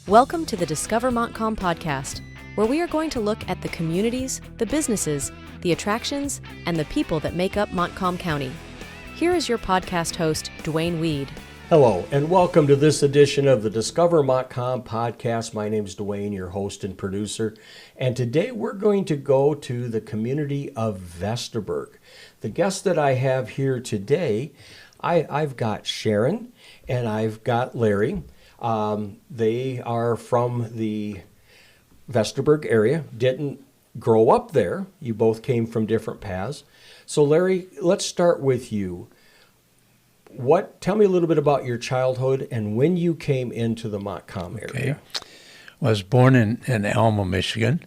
Welcome to the Discover Montcalm podcast, where we are going to look at the communities, the businesses, the attractions, and the people that make up Montcalm County. Here is your podcast host, Duane Weed. Hello, and welcome to this edition of the Discover Montcalm podcast. My name is Duane, your host and producer, and today we're going to go to the community of Vestaburg. The guest that I have here today, I've got Sharon and I've got Larry. They are from the Vestaburg area, didn't grow up there. You both came from different paths. So Larry, let's start with you. Tell me a little bit about your childhood and when you came into the Montcalm area. Okay. I was born in Alma, Michigan.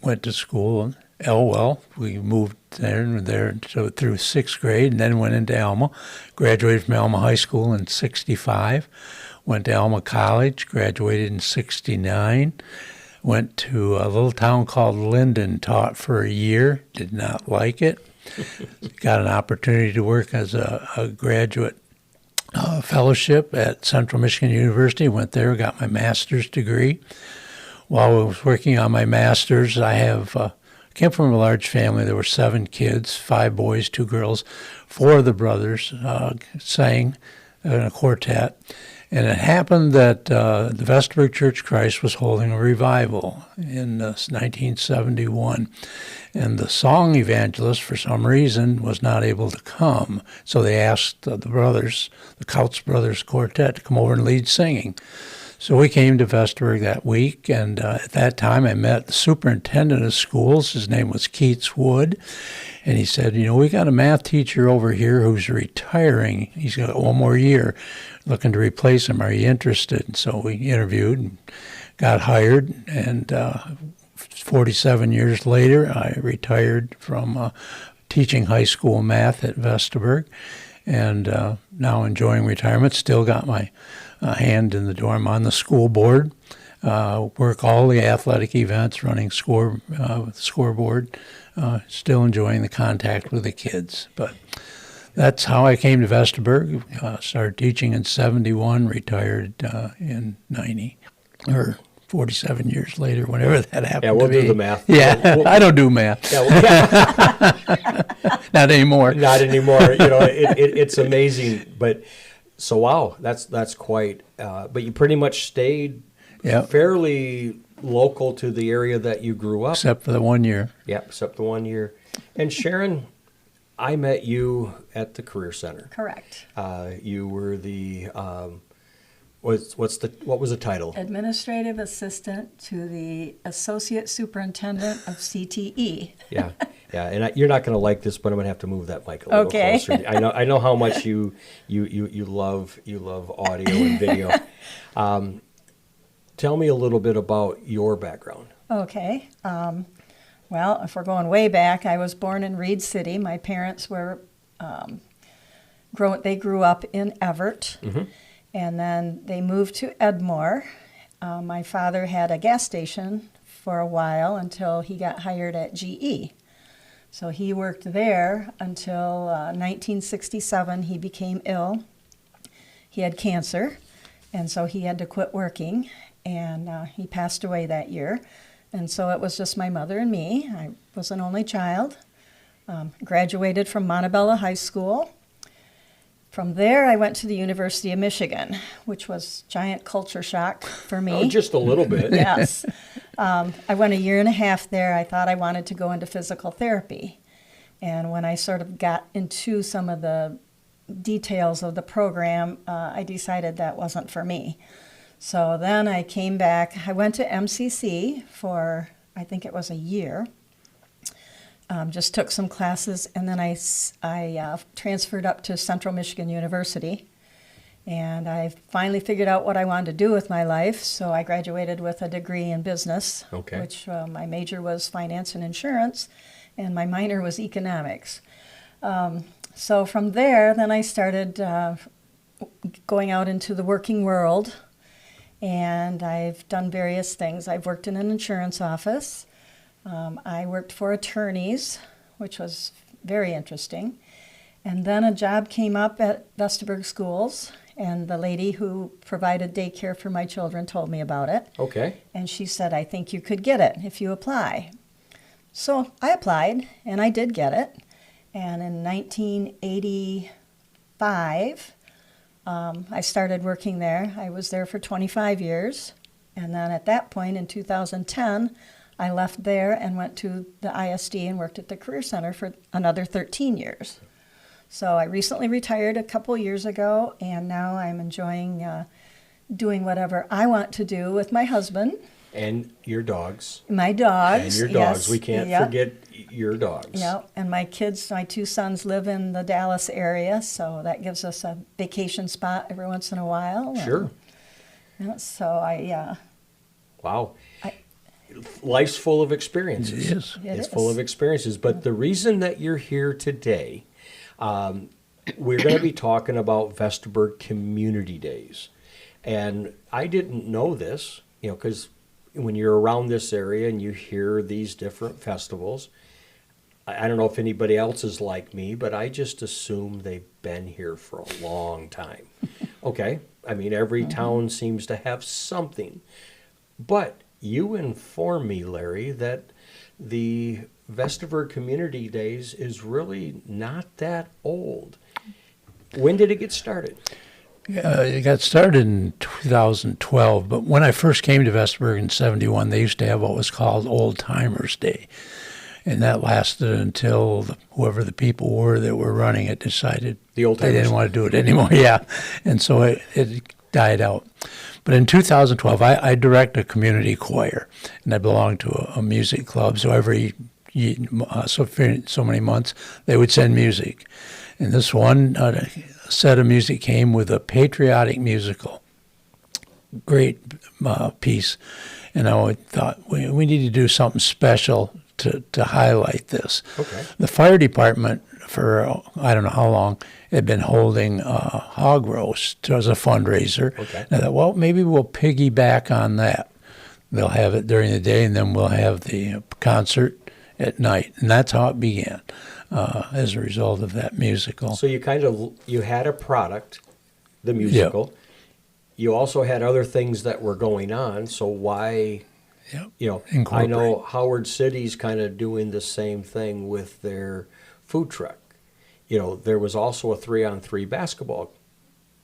Went to school in Elwell. We moved there through sixth grade, and then went into Alma. Graduated from Alma High School in '65. Went to Alma College. Graduated in '69. Went to a little town called Linden. Taught for a year. Did not like it. Got an opportunity to work as a graduate fellowship at Central Michigan University. Went there, got my master's degree. While I was working on my master's, I came from a large family. There were 7 kids, 5 boys, 2 girls. 4 of the brothers sang in a quartet. And it happened that the Vestaburg Church of Christ was holding a revival in 1971. And the song evangelist, for some reason, was not able to come. So they asked the brothers, the Couts Brothers Quartet, to come over and lead singing. So we came to Vestaburg that week, and at that time I met the superintendent of schools. His name was Keats Wood, and he said, we got a math teacher over here who's retiring. He's got 1 more year, looking to replace him. Are you interested? And so we interviewed and got hired, and 47 years later I retired from teaching high school math at Vestaburg, and now enjoying retirement. Still got my hand in the door. I'm on the school board, work all the athletic events, running scoreboard, still enjoying the contact with the kids. But that's how I came to Vestaburg. Started teaching in '71, retired in '90, or 47 years later, whenever that happened. Yeah, we'll to be. do the math. Yeah, I don't do math. Yeah, Not anymore. Not anymore. It's amazing. But so wow, that's quite. But you pretty much stayed fairly local to the area that you grew up. Except for the 1 year. Yep, except the 1 year. And Sharon, I met you at the Career Center. Correct. You were the what was the title? Administrative Assistant to the Associate Superintendent of CTE. Yeah, and you're not going to like this, but I'm going to have to move that mic a little Okay. closer. I know how much you love audio and video. Tell me a little bit about your background. Okay. Well, if we're going way back, I was born in Reed City. My parents were they grew up in Everett, and then they moved to Edmore. My father had a gas station for a while until he got hired at GE. So he worked there until 1967. He became ill. He had cancer, and so he had to quit working, and he passed away that year. And so it was just my mother and me. I was an only child. Graduated from Montebello High School. From there, I went to the University of Michigan, which was giant culture shock for me. Oh, just a little bit. Yes. I went a year and a half there. I thought I wanted to go into physical therapy. And when I sort of got into some of the details of the program, I decided that wasn't for me. So then I came back. I went to MCC for, I think it was a year. Just took some classes, and then I transferred up to Central Michigan University. And I finally figured out what I wanted to do with my life, so I graduated with a degree in business, which my major was finance and insurance, and my minor was economics. So from there, then I started going out into the working world, and I've done various things. I've worked in an insurance office. I worked for attorneys, which was very interesting. And then a job came up at Vestaburg Schools, and the lady who provided daycare for my children told me about it. Okay. And she said, I think you could get it if you apply. So I applied, and I did get it. And in 1985, I started working there. I was there for 25 years. And then at that point, in 2010, I left there and went to the ISD and worked at the Career Center for another 13 years. So I recently retired a couple years ago, and now I'm enjoying doing whatever I want to do with my husband. And your dogs. My dogs. And your dogs. Yes. We can't Yep. forget your dogs. Yep. And my kids, my two sons live in the Dallas area, so that gives us a vacation spot every once in a while. Sure. And, so Wow. Life's full of experiences. It is. It's full of experiences. But the reason that you're here today, we're going to be talking about Vestaburg Community Days. And I didn't know this, because when you're around this area and you hear these different festivals, I don't know if anybody else is like me, but I just assume they've been here for a long time. Okay? I mean, every town seems to have something. But you informed me, Larry, that the Vestaburg Community Days is really not that old. When did it get started? It got started in 2012, but when I first came to Vestaburg in 71, they used to have what was called Old Timers Day. And that lasted until whoever the people were that were running it decided The Old they Timers. didn't want to do it anymore. Yeah, and so it died out. But in 2012, I direct a community choir, and I belong to a music club. So every so many months, they would send music. And this one set of music came with a patriotic musical. Great piece. And I thought, we need to do something special to highlight this. Okay. The fire department, for I don't know how long, had been holding hog roast as a fundraiser. Okay. And I thought, well, maybe we'll piggyback on that. They'll have it during the day, and then we'll have the concert at night. And that's how it began, as a result of that musical. So you had a product, the musical. Yep. You also had other things that were going on. So why, I Incorporate. know Howard City's kind of doing the same thing with their food truck. There was also a 3-on-3 basketball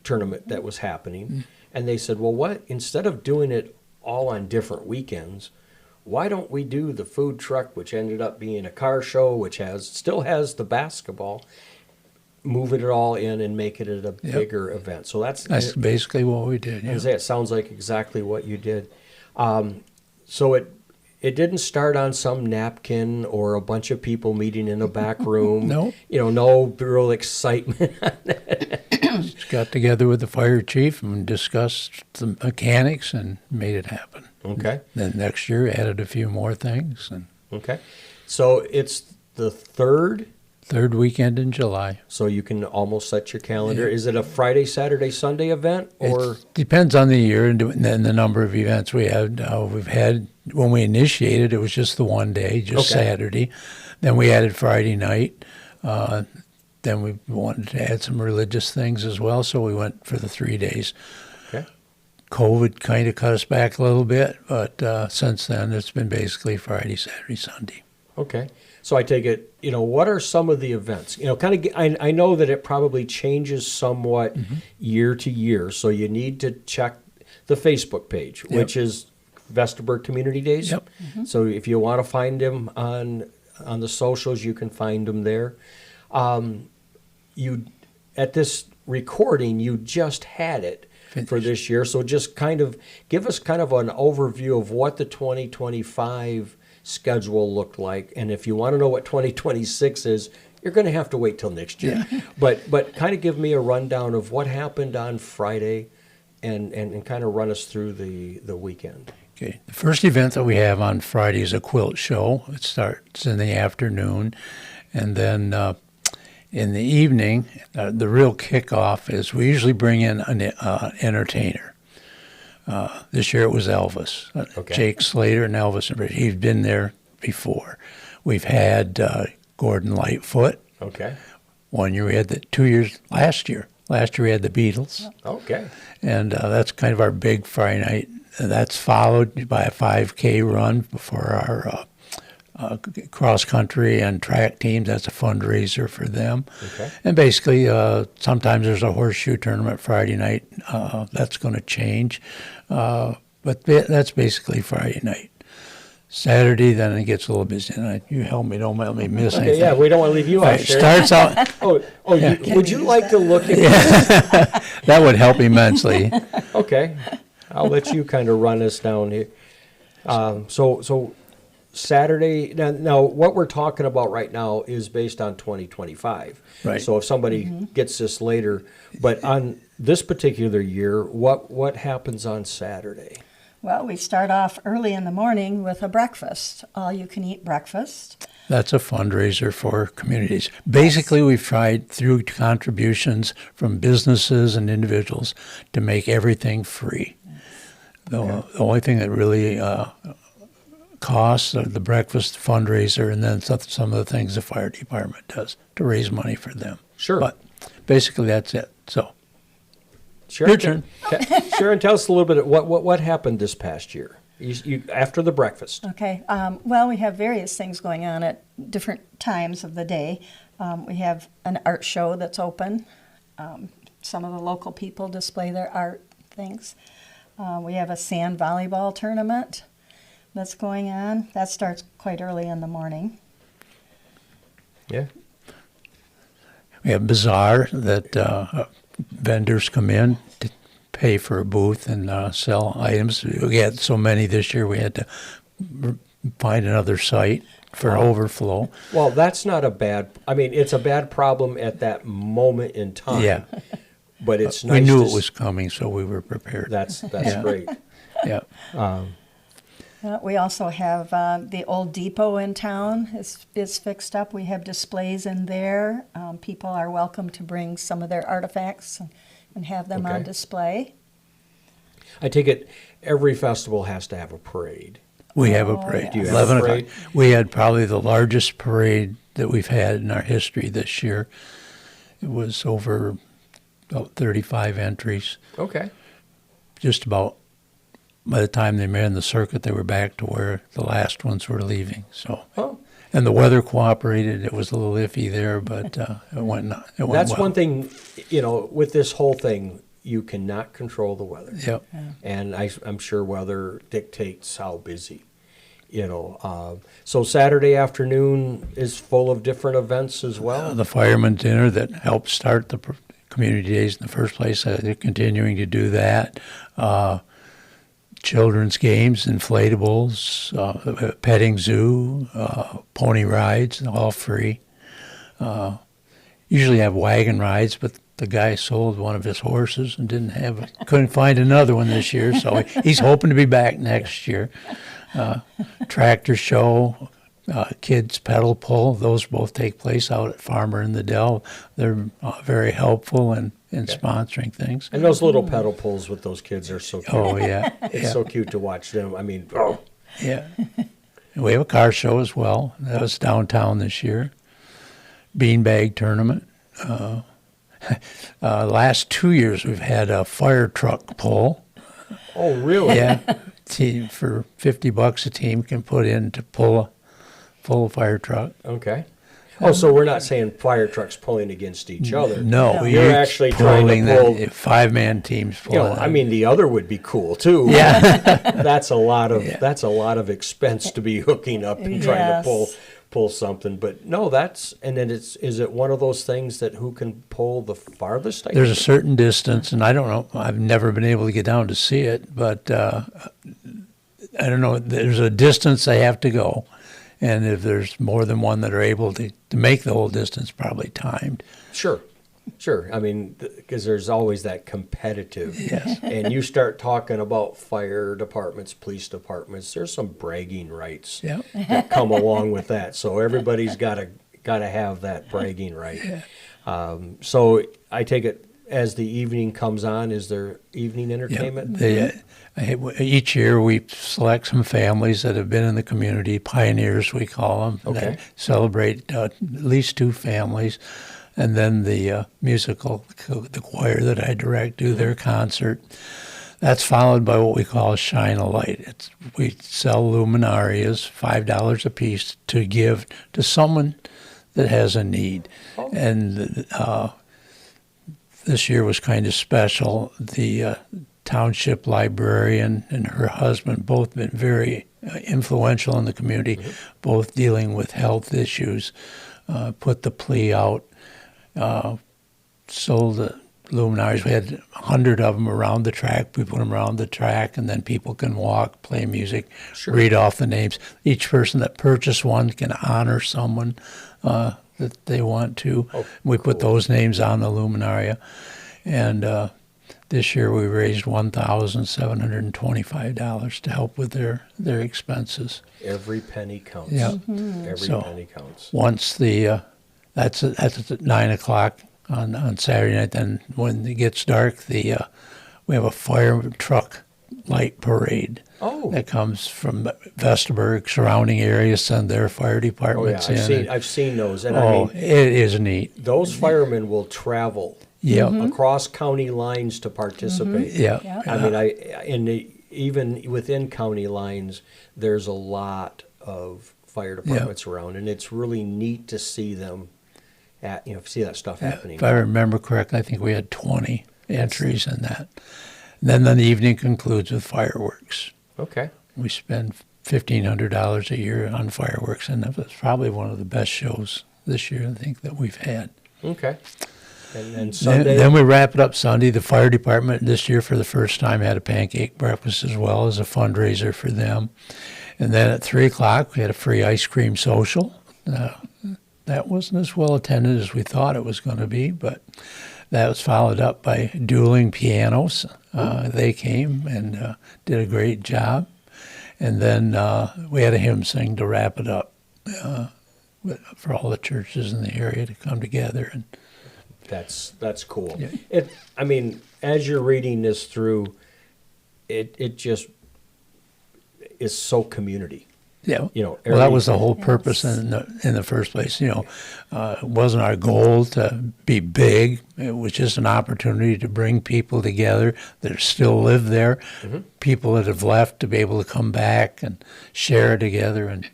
tournament that was happening. And they said, well, instead of doing it all on different weekends, why don't we do the food truck, which ended up being a car show, which still has the basketball, moving it all in and making it a bigger event. So that's basically what we did. Yeah. It sounds like exactly what you did. So it didn't start on some napkin or a bunch of people meeting in a back room. No. No real excitement. Just got together with the fire chief and discussed the mechanics and made it happen. Okay. Then next year added a few more things. And Okay. So it's the third, weekend in July. so you can almost set your calendar. Is it a Friday, Saturday, Sunday event? Or It depends on the year and the number of events we had. We've had, when we initiated, it was just the one day, just Okay. Saturday. Then we added Friday night. Then we wanted to add some religious things as well, so we went for the 3 days. Okay. COVID kind of cut us back a little bit, but since then it's been basically Friday, Saturday, Sunday. Okay. So I take it, what are some of the events? I know that it probably changes somewhat year to year, so you need to check the Facebook page, which is Vestaburg Community Days. Yep. So if you want to find them on the socials, you can find them there. At this recording, you just had it for this year, so just kind of give us kind of an overview of what the 2025 schedule looked like, and if you want to know what 2026 is, you're going to have to wait till next year. But kind of give me a rundown of what happened on Friday, and kind of run us through the weekend. Okay. The first event that we have on Friday is a quilt show. It starts in the afternoon, and then in the evening, the real kickoff is we usually bring in an entertainer. This year it was Elvis. Okay. Jake Slater and Elvis. He's been there before. We've had Gordon Lightfoot. Okay. 1 year we had that. 2 years last year Last year we had the Beatles. Okay. And that's kind of our big Friday night. And that's followed by a 5K run for our cross-country and track teams. That's a fundraiser for them. Okay. And basically, sometimes there's a horseshoe tournament Friday night. That's going to change. But that's basically Friday night. Saturday, then it gets a little busy. And you help me, don't let me miss anything. Yeah, we don't want to leave you out. It starts out. Yeah. Would you like to look at That would help immensely. Okay, I'll let you kind of run us down here. So Saturday, now what we're talking about right now is based on 2025. Right. So if somebody gets this later, but on this particular year, what happens on Saturday? Well, we start off early in the morning with a breakfast, all-you-can-eat breakfast. That's a fundraiser for communities. Basically, we've tried through contributions from businesses and individuals to make everything free. The only thing that really costs are the breakfast fundraiser and then some of the things the fire department does to raise money for them. Sure. But basically, that's it. So, Sharon, your turn. Sharon, tell us a little bit of what happened this past year. You after the breakfast. Okay. Well, we have various things going on at different times of the day. We have an art show that's open. Some of the local people display their art things. We have a sand volleyball tournament that's going on. That starts quite early in the morning. Yeah. We have bazaar that vendors come in to pay for a booth and sell items. We had so many this year we had to find another site for overflow. Well, that's not a bad. I mean, it's a bad problem at that moment in time. Yeah. But it's We nice. knew to it was coming, so we were prepared. That's Yeah. great. Yeah. We also have the old depot in town is fixed up. We have displays in there. People are welcome to bring some of their artifacts and have them on Okay. display. I take it every festival has to have a parade. We have a Oh, parade. yes. Do you have a 11 o'clock. parade? We had probably the largest parade that we've had in our history this year. It was over about 35 entries. Okay. Just about by the time they ran the circuit, they were back to where the last ones were leaving. So, Oh, and the weather cooperated. It was a little iffy there, but it went. It went that's well. one thing. With this whole thing, you cannot control the weather. Yep. And I'm sure weather dictates how busy. So Saturday afternoon is full of different events as well. The fireman dinner that helped start the community days in the first place. They're continuing to do that. Children's games, inflatables, petting zoo, pony rides, all free. Usually have wagon rides, but the guy sold one of his horses and couldn't find another one this year, so he's hoping to be back next year. Tractor show, kids pedal pull, those both take place out at Farmer in the Dell. They're very helpful in sponsoring things. And those little pedal pulls with those kids are so cute. Oh, yeah. It's Yeah. so cute to watch them. I mean, Yeah. And we have a car show as well. That was downtown this year. Beanbag tournament. Last 2 years we've had a fire truck pull. oh, really? Yeah. Team for $50 a team can put in to pull a full fire truck. Okay. Oh, so we're not saying fire trucks pulling against each other. No, You're actually trying to pull. that 5-man teams pull. I mean, the other would be cool too. yeah. That's a lot of Yeah. that's a lot of expense to be hooking up and trying to Yes. pull something. But no, and then is it one of those things that who can pull the farthest? There's a certain distance, and I don't know. I've never been able to get down to see it, but I don't know. There's a distance they have to go, and if there's more than one that are able to make the whole distance, probably timed. Sure. I mean, because there's always that competitive. Yes. And you start talking about fire departments, police departments. There's some bragging rights Yeah. that come along with that. So everybody's got to have that bragging right. So I take it as the evening comes on. Is there evening entertainment? Each year we select some families that have been in the community, pioneers we call them, Okay. that celebrate at least 2 families. And then the the choir that I direct, do their concert. That's followed by what we call Shine a Light. We sell luminarias, $5 a piece, to give to someone that has a need. Oh. And this year was kind of special. The township librarian and her husband both been very influential in the community, both dealing with health issues, put the plea out, sold the luminaries. We had 100 of them around the track. We put them around the track, and then people can walk, play music, read off the names. Each person that purchased one can honor someone that they want to. We put those names on the luminaria. And this year we raised $1,725 to help with their expenses. Every penny counts. Yeah. Every penny counts. Once that's at 9 o'clock on Saturday night. Then when it gets dark, we have a fire truck light parade that comes from Vestaburg, surrounding areas, send their fire departments in. I've seen those. And it is neat. Those firemen will travel across county lines to participate. I mean, even within county lines, there's a lot of fire departments around, and it's really neat to see them see that stuff happening. If I remember correctly, I think we had 20 entries in that. And then the evening concludes with fireworks. Okay. We spend $1,500 a year on fireworks, and that was probably one of the best shows this year, I think, that we've had. Okay. And then Sunday? Then we wrap it up Sunday. The fire department this year, for the first time, had a pancake breakfast as well as a fundraiser for them. And then at 3 o'clock, we had a free ice cream social. That wasn't as well attended as we thought it was going to be, but that was followed up by dueling pianos. They came and did a great job. And then we had a hymn sing to wrap it up for all the churches in the area to come together. And that's cool. Yeah. I mean, as you're reading this through, it just is so community. Yeah, well, that was the whole purpose in the first place. It wasn't our goal to be big. It was just an opportunity to bring people together that still live there, people that have left to be able to come back and share together, and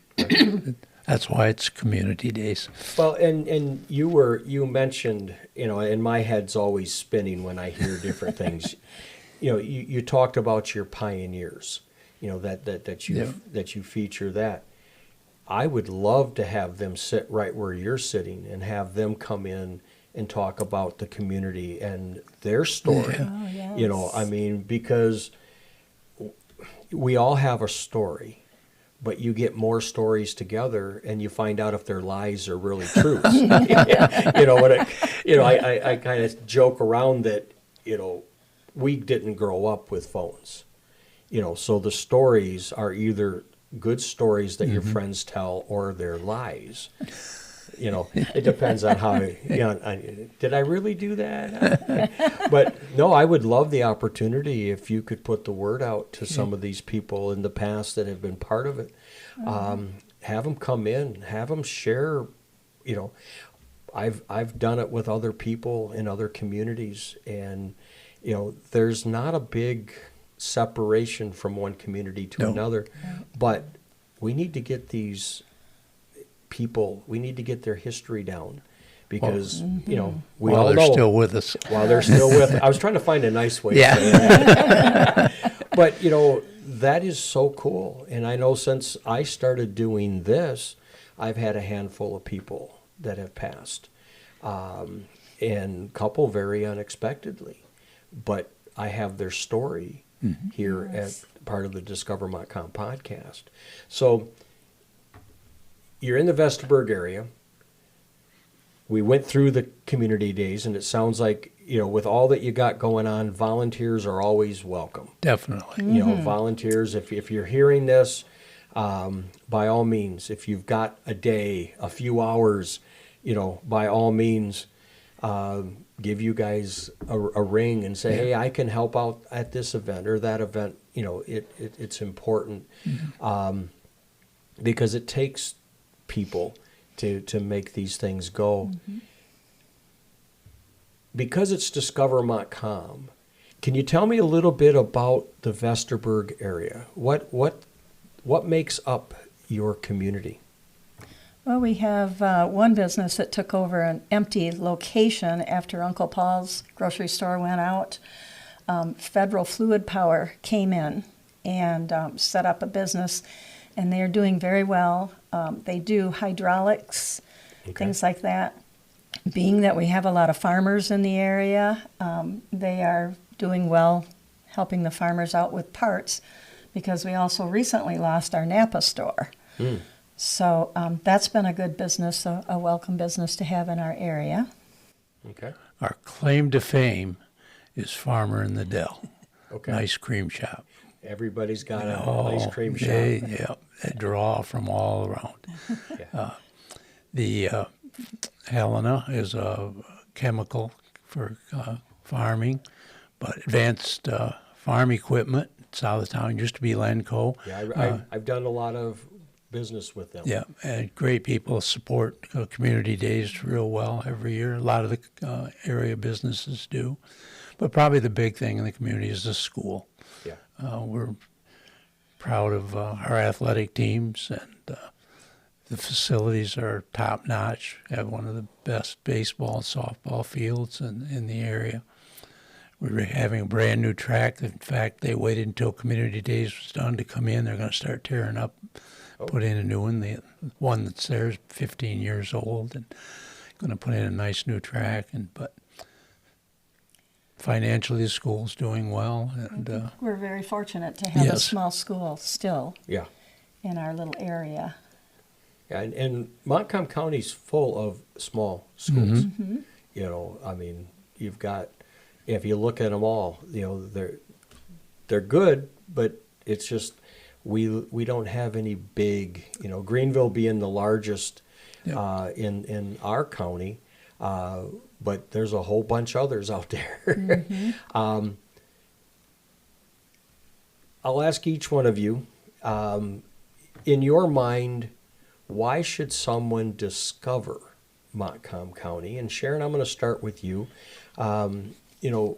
that's why it's Community Days. Well, and you mentioned, and my head's always spinning when I hear different things. You talked about your pioneers. That you feature that. I would love to have them sit right where you're sitting and have them come in and talk about the community and their story. Yeah. Oh, yes. I mean, because we all have a story, but you get more stories together and you find out if their lies are really truths. I kind of joke around that, we didn't grow up with phones. So the stories are either good stories that your friends tell or they're lies. It depends on how, did I really do that? But no, I would love the opportunity if you could put the word out to some of these people in the past that have been part of it. Have them come in, have them share, I've done it with other people in other communities, and, there's not a big separation from one community to another, but we need to get these people, we need to get their history down, because we all know they're still with us. While they're still with us. I was trying to find a nice way to say that. But that is so cool, and I know since I started doing this, I've had a handful of people that have passed, and a couple very unexpectedly, but I have their story here at part of the Discover Montcalm podcast. So you're in the Vestaburg area. We went through the community days, and it sounds like, with all that you got going on, volunteers are always welcome. Definitely. Volunteers, if you're hearing this, by all means, if you've got a day, a few hours, by all means, give you guys a ring and say, hey, I can help out at this event or that event. It's important because it takes people to make these things go. because it's Discover Montcalm, can you tell me a little bit about the Vestaburg area? What makes up your community? Well, we have one business that took over an empty location after Uncle Paul's grocery store went out. Federal Fluid Power came in and set up a business, and they are doing very well. They do hydraulics, things like that. Being that we have a lot of farmers in the area, they are doing well helping the farmers out with parts, because we also recently lost our Napa store. So that's been a good business, a welcome business to have in our area. Okay. Our claim to fame is Farmer in the Dell, Okay. an ice cream shop. Everybody's got an ice cream shop. They draw from all around. Yeah. The Helena is a chemical for farming, but advanced farm equipment. South of town used to be Lenco. Yeah, I've done a lot of business with them. Yeah, and great people support community days real well every year. A lot of the area businesses do. But probably the big thing in the community is the school. Yeah. We're proud of our athletic teams, and the facilities are top notch. Have one of the best baseball and softball fields in the area. We're having a brand new track. In fact, they waited until Community Days was done to come in. They're going to start tearing up, put in a new one. The one that's there is 15 years old, and going to put in a nice new track. But financially, the school's doing well. And We're very fortunate to have a Yes. small school still Yeah. in our little area. Yeah, and Montcalm County's full of small schools. You know, I mean, you've got, if you look at them all, you know, they're good, but it's just we don't have any big, you know, Greenville being the largest in our county, but there's a whole bunch others out there. I'll ask each one of you, in your mind, why should someone discover Montcalm County? And Sharon, I'm going to start with you. You know,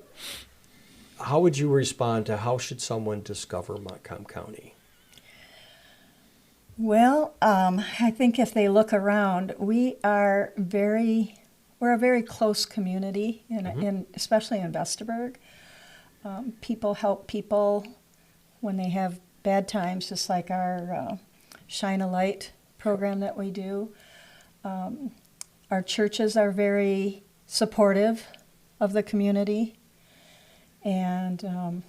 how would you respond to how should someone discover Montcalm County? Well, I think if they look around, we're a very close community, especially in Vestaburg. People help people when they have bad times, just like our Shine a Light program that we do. Our churches are very supportive of the community, and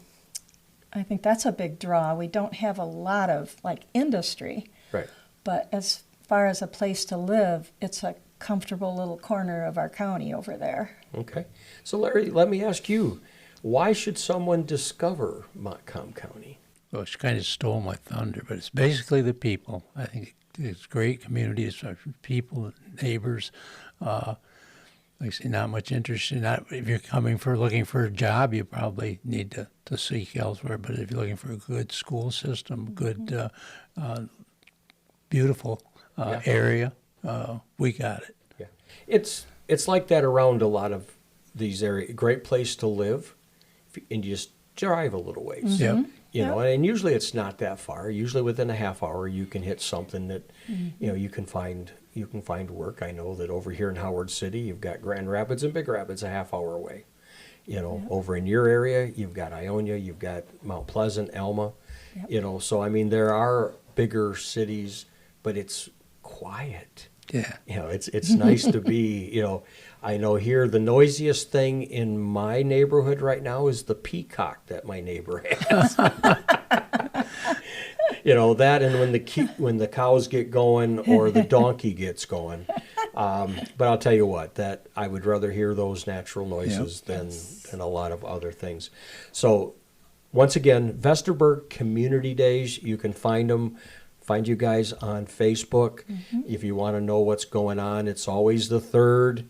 I think that's a big draw. We don't have a lot of industry, Right. but as far as a place to live, it's a comfortable little corner of our county over there. Okay. So Larry, let me ask you, why should someone discover Montcalm County? well, she kind of stole my thunder, but it's basically the people. I think it's great community. It's our people, neighbors. Like I say, not much interest in that. If you're looking for a job, you probably need to seek elsewhere. But if you're looking for a good school system, good, beautiful area, we got it. Yeah. It's like that around a lot of these areas. Great place to live, and you just drive a little ways. Yep. You know, and usually it's not that far. Usually within a half hour, you can hit something that, you know, you can find work. I know that over here in Howard City, you've got Grand Rapids and Big Rapids a half hour away. You know, over in your area, you've got Ionia, you've got Mount Pleasant, Alma. Yep. You know, so I mean, there are bigger cities, but it's quiet. Yeah. You know, it's nice to be, you know, I know here the noisiest thing in my neighborhood right now is the peacock that my neighbor has. You know, that and when the cows get going or the donkey gets going. But I'll tell you what, that I would rather hear those natural noises than a lot of other things. So once again, Vestaburg Community Days, you can find you guys on Facebook. If you want to know what's going on, it's always the third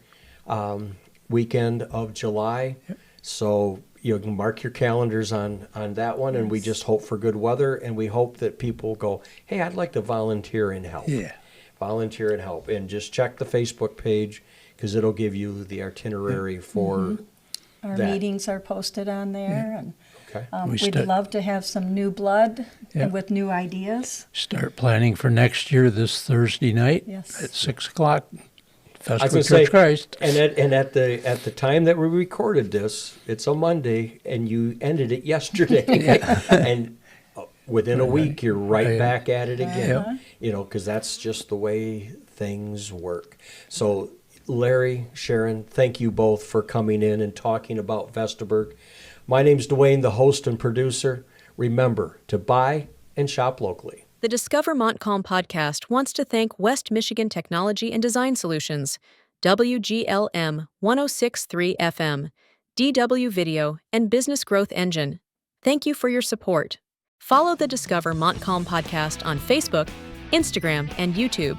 weekend of July. So you can mark your calendars on that one, and we just hope for good weather, and we hope that people go, hey, I'd like to volunteer and help. Yeah. Volunteer and help. And just check the Facebook page. because it'll give you the itinerary for Our that. meetings are posted on there, and Okay. we'd love to have some new blood Yeah. with new ideas. Start planning for next year this Thursday night Yes. at 6 o'clock. I was Festival going to say, Church Christ. and at the time that we recorded this, it's a Monday, and you ended it yesterday, and within a week you're right Yeah. back at it again. Uh-huh. You know, because that's just the way things work. So, Larry, Sharon, thank you both for coming in and talking about Vestaburg. My name's Duane, the host and producer. Remember to buy and shop locally. The Discover Montcalm podcast wants to thank West Michigan Technology and Design Solutions, WGLM 1063 FM, DW Video, and Business Growth Engine. Thank you for your support. Follow the Discover Montcalm podcast on Facebook, Instagram, and YouTube.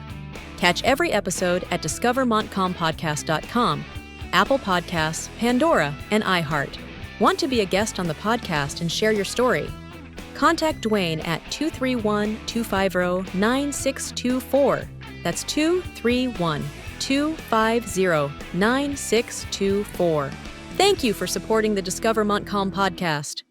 Catch every episode at discovermontcalmpodcast.com, Apple Podcasts, Pandora, and iHeart. Want to be a guest on the podcast and share your story? Contact Duane at 231-250-9624. That's 231-250-9624. Thank you for supporting the Discover Montcalm podcast.